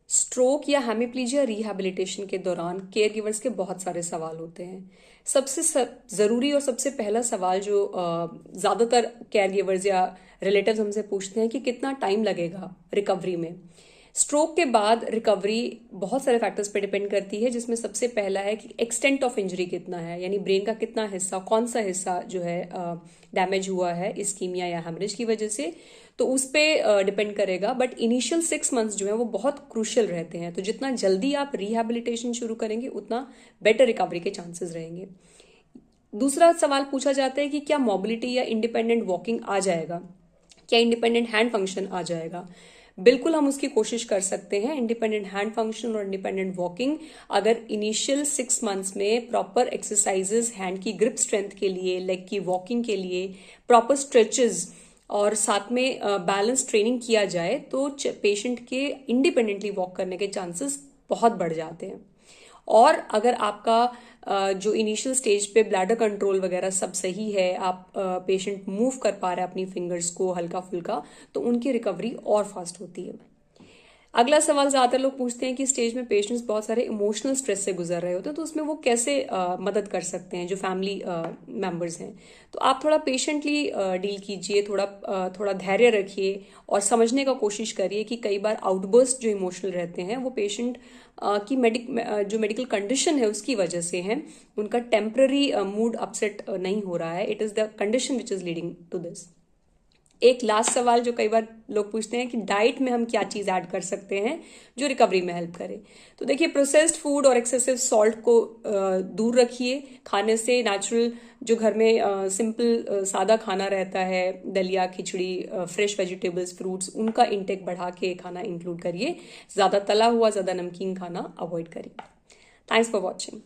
Stroke या हेमिप्लीजिया rehabilitation के दौरान केयर गिवर्स के बहुत सारे सवाल होते हैं। सबसे ज़रूरी और सबसे पहला सवाल जो ज़्यादातर केयर गिवर्स या रिलेटिव्स हमसे पूछते हैं कि कितना टाइम लगेगा रिकवरी में। स्ट्रोक के बाद रिकवरी बहुत सारे फैक्टर्स पे डिपेंड करती है, जिसमें सबसे पहला है कि एक्सटेंट ऑफ इंजरी कितना है, यानी ब्रेन का कितना हिस्सा, कौन सा हिस्सा जो है डैमेज हुआ है इस्कीमिया या हेमरेज की वजह से, तो उस पर डिपेंड करेगा। बट इनिशियल 6 मंथ्स जो है वो बहुत क्रूशियल रहते हैं, तो जितना जल्दी आप रिहैबिलिटेशन शुरू करेंगे उतना बेटर रिकवरी के चांसेस रहेंगे। दूसरा सवाल पूछा जाता है कि क्या मोबिलिटी या इंडिपेंडेंट वॉकिंग आ जाएगा, क्या इंडिपेंडेंट हैंड फंक्शन आ जाएगा। बिल्कुल हम उसकी कोशिश कर सकते हैं। इंडिपेंडेंट हैंड फंक्शन और इंडिपेंडेंट वॉकिंग अगर इनिशियल 6 मंथ्स में प्रॉपर एक्सरसाइजेस हैंड की ग्रिप स्ट्रेंथ के लिए, लेग की वॉकिंग के लिए, प्रॉपर स्ट्रेचेस और साथ में बैलेंस ट्रेनिंग किया जाए तो पेशेंट के इंडिपेंडेंटली वॉक करने के चांसेस बहुत बढ़ जाते हैं। और अगर आपका जो इनिशियल स्टेज पे ब्लैडर कंट्रोल वगैरह सब सही है, आप पेशेंट मूव कर पा रहे हैं अपनी फिंगर्स को हल्का फुल्का, तो उनकी रिकवरी और फास्ट होती है। अगला सवाल ज्यादातर लोग पूछते हैं कि स्टेज में पेशेंट्स बहुत सारे इमोशनल स्ट्रेस से गुजर रहे होते हैं, तो उसमें वो कैसे मदद कर सकते हैं जो फैमिली मेंबर्स हैं। तो आप थोड़ा पेशेंटली डील कीजिए, थोड़ा धैर्य रखिए और समझने का कोशिश करिए कि कई बार आउटबर्स्ट जो इमोशनल रहते हैं वो पेशेंट की जो मेडिकल कंडीशन है उसकी वजह से है। उनका टेम्पररी मूड अपसेट नहीं हो रहा है, it is the condition which is leading to this. एक लास्ट सवाल जो कई बार लोग पूछते हैं कि डाइट में हम क्या चीज़ ऐड कर सकते हैं जो रिकवरी में हेल्प करे। तो देखिए, प्रोसेस्ड फूड और एक्सेसिव सॉल्ट को दूर रखिए खाने से। नेचुरल जो घर में सिंपल सादा खाना रहता है, दलिया, खिचड़ी, फ्रेश वेजिटेबल्स, फ्रूट्स, उनका इंटेक बढ़ा के खाना इंक्लूड करिए। ज़्यादा तला हुआ, ज़्यादा नमकीन खाना अवॉइड करिए। Thanks for watching.